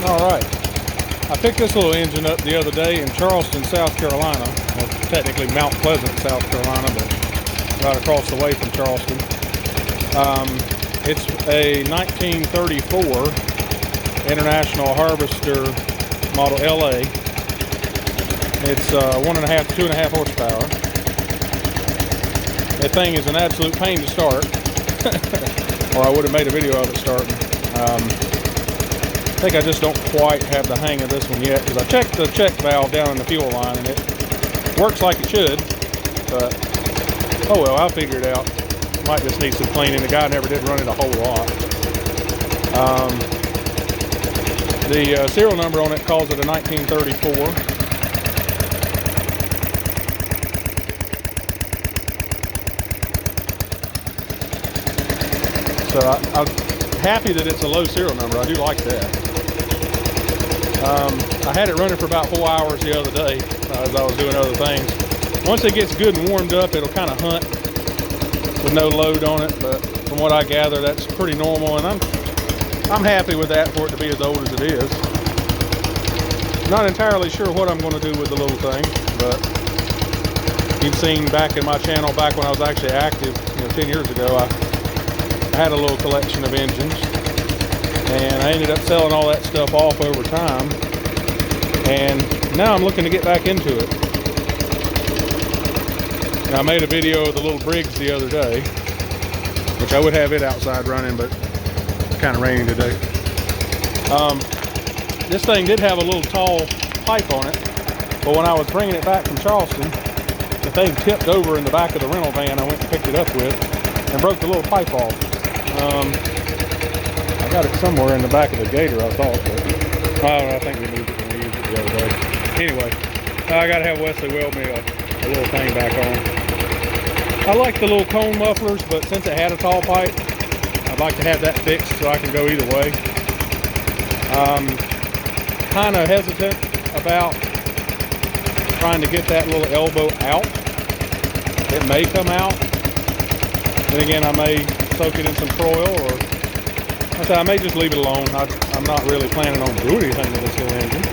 Alright, I picked this little engine up the other day in Charleston, South Carolina. Well, technically Mount Pleasant, South Carolina, but right across the way from Charleston. It's a 1934 International Harvester Model LA. It's 1.5 to 2.5 horsepower. That thing is an absolute pain to start, or I would have made a video of it starting. I think I just don't quite have the hang of this one yet, because I checked the check valve down in the fuel line and it works like it should, but oh well, I'll figure it out. Might just need some cleaning. The guy never did run it a whole lot. The serial number on it calls it a 1934. So I'm happy that it's a low serial number. I do like that. I had it running for about 4 hours the other day as I was doing other things. Once it gets good and warmed up, it'll kind of hunt with no load on it, but from what I gather, that's pretty normal, and I'm happy with that for it to be as old as it is. Not entirely sure what I'm going to do with the little thing, but you've seen back in my channel, back when I was actually active, 10 years ago, I had a little collection of engines, and I ended up selling all that stuff off over time, and now I'm looking to get back into it. Now, I made a video of the little Briggs the other day, which I would have it outside running, but it's kind of raining today. This thing did have a little tall pipe on it, but when I was bringing it back from Charleston, the thing tipped over in the back of the rental van I went and picked it up with and broke the little pipe off. I got it somewhere in the back of the Gator, I thought, but I think we moved it when we used it the other day. Anyway, I got to have Wesley weld me a little thing back on. I like the little cone mufflers, but since it had a tall pipe, I'd like to have that fixed so I can go either way. Kind of hesitant about trying to get that little elbow out. It may come out. Then again, I may soak it in some Throttle, or I may just leave it alone. I'm not really planning on doing anything with this little engine.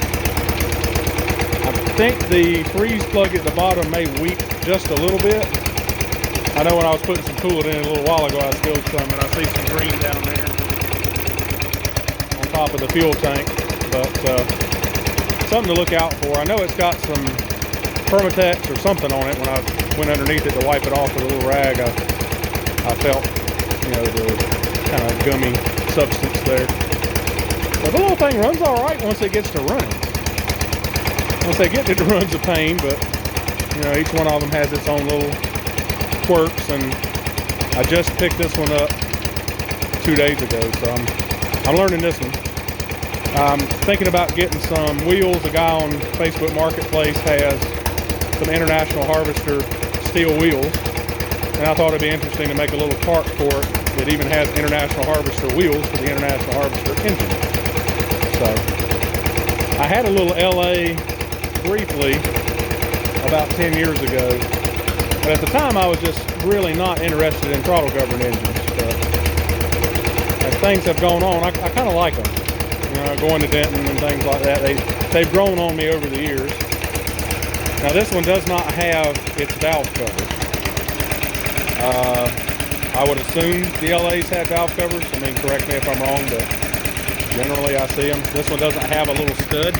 I think the freeze plug at the bottom may weep just a little bit. I know when I was putting some coolant in a little while ago, I spilled some, and I see some green down there on top of the fuel tank. But something to look out for. I know it's got some Permatex or something on it. When I went underneath it to wipe it off with a little rag, I felt, the kind of gummy substance there. But the little thing runs all right once it gets to running. Once they get it, it runs a pain, but each one of them has its own little quirks, and I just picked this one up 2 days ago, so I'm learning this one. I'm thinking about getting some wheels. A guy on Facebook Marketplace has some International Harvester steel wheels, and I thought it'd be interesting to make a little cart for it that even has International Harvester wheels for the International Harvester engine. So I had a little LA briefly about 10 years ago, but at the time I was just really not interested in throttle governed engines. But as things have gone on, I kind of like them. Going to Denton and things like that, they've grown on me over the years. Now this one does not have its valve cover. I would assume the LAs had valve covers. Correct me if I'm wrong, but generally I see them. This one doesn't have a little stud,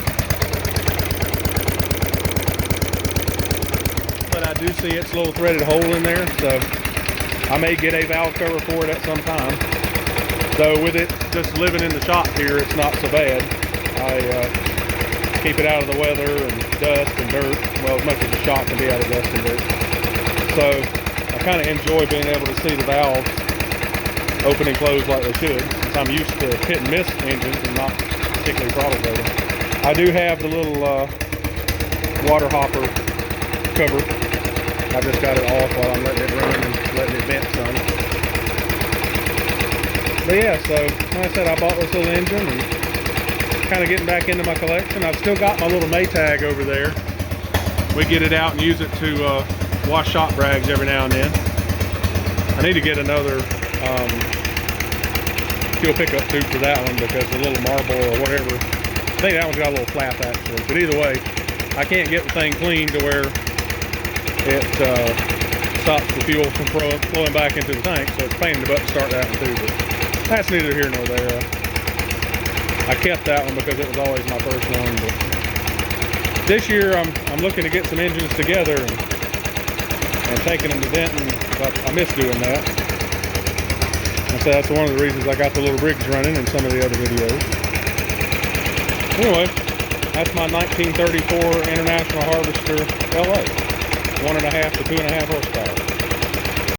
but I do see its little threaded hole in there, so I may get a valve cover for it at some time. So with it just living in the shop here, it's not so bad. I keep it out of the weather and dust and dirt, well, as much as the shop can be out of dust and dirt. So I kind of enjoy being able to see the valves open and close like they should, since I'm used to hit and miss engines and not particularly throttle loading. I do have the little water hopper cover. I just got it off while I'm letting it run and letting it vent some. But yeah, so like I said, I bought this little engine and kind of getting back into my collection. I've still got my little Maytag over there. We get it out and use it to wash shop rags every now and then. I need to get another fuel pickup tube for that one, because the little marble or whatever I think that one's got a little flap actually, but either way, I can't get the thing clean to where it stops the fuel from flowing back into the tank, so it's a pain in the butt to start that one too, but that's neither here nor there. I kept that one because it was always my first one, but this year I'm looking to get some engines together and taking them to Denton. I miss doing that. And so that's one of the reasons I got the little rigs running in some of the other videos. Anyway, that's my 1934 International Harvester LA. 1.5 to 2.5 horsepower.